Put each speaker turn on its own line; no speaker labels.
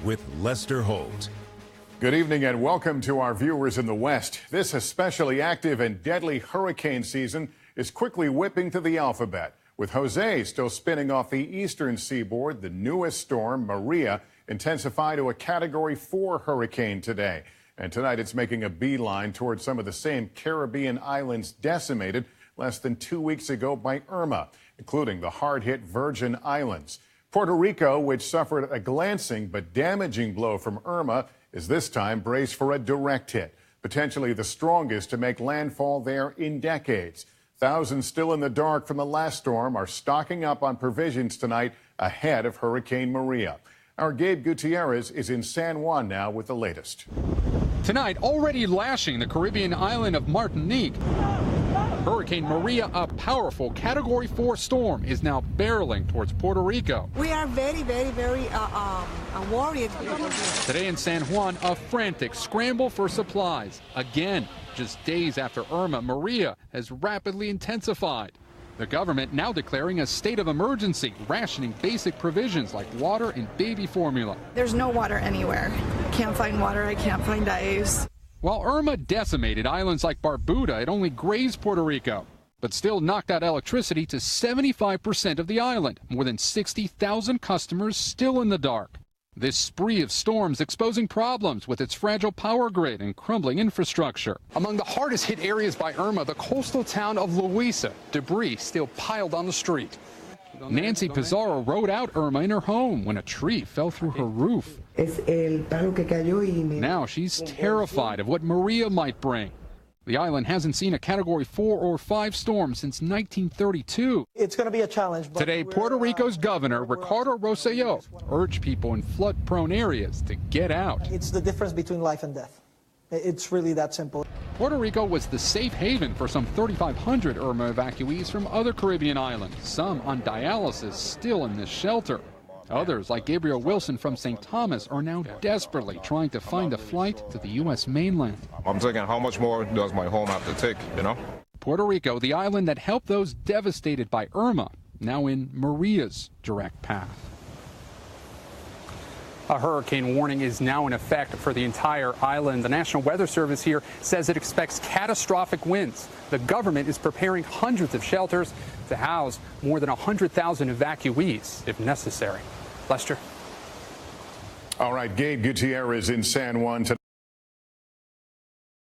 with Lester Holt.
Good evening and welcome to our viewers in the West. This especially active and deadly hurricane season is quickly whipping to the alphabet. With Jose still spinning off the eastern seaboard, the newest storm, Maria, intensified to a Category 4 hurricane today. And tonight it's making a beeline towards some of the same Caribbean islands decimated less than 2 weeks ago by Irma, including the hard-hit Virgin Islands. Puerto Rico, which suffered a glancing but damaging blow from Irma, is this time braced for a direct hit, potentially the strongest to make landfall there in decades. Thousands still in the dark from the last storm are stocking up on provisions tonight ahead of Hurricane Maria. Our Gabe Gutierrez is in San Juan now with the latest.
Tonight, already lashing the Caribbean island of Martinique, Hurricane Maria, a powerful Category 4 storm, is now barreling towards Puerto Rico.
We are very worried.
Today in San Juan, a frantic scramble for supplies. Again, just days after Irma, Maria has rapidly intensified. The government now declaring a state of emergency, rationing basic provisions like water and baby formula.
There's no water anywhere. Can't find water, I can't find ice.
While Irma decimated islands like Barbuda, it only grazed Puerto Rico, but still knocked out electricity to 75% of the island. More than 60,000 customers still in the dark. This spree of storms exposing problems with its fragile power grid and crumbling infrastructure. Among the hardest hit areas by Irma, the coastal town of Loíza. Debris still piled on the street. Nancy Pizarro rode out Irma in her home when a tree fell through her roof. Now she's terrified of what Maria might bring. The island hasn't seen a Category 4 or 5 storm since 1932.
It's going to be a challenge.
Today, Puerto Rico's governor, Ricardo Rosselló, urged people in flood-prone areas to get out.
It's the difference between life and death. It's really that simple.
Puerto Rico was the safe haven for some 3,500 Irma evacuees from other Caribbean islands, some on dialysis still in this shelter. Others, like Gabriel Wilson from St. Thomas, are now desperately trying to find a flight to the U.S. mainland.
I'm thinking, how much more does my home have to take, you know?
Puerto Rico, the island that helped those devastated by Irma, now in Maria's direct path.
A hurricane warning is now in effect for the entire island. The National Weather Service here says it expects catastrophic winds. The government is preparing hundreds of shelters to house more than 100,000 evacuees if necessary. Lester.
All right, Gabe Gutierrez in San Juan.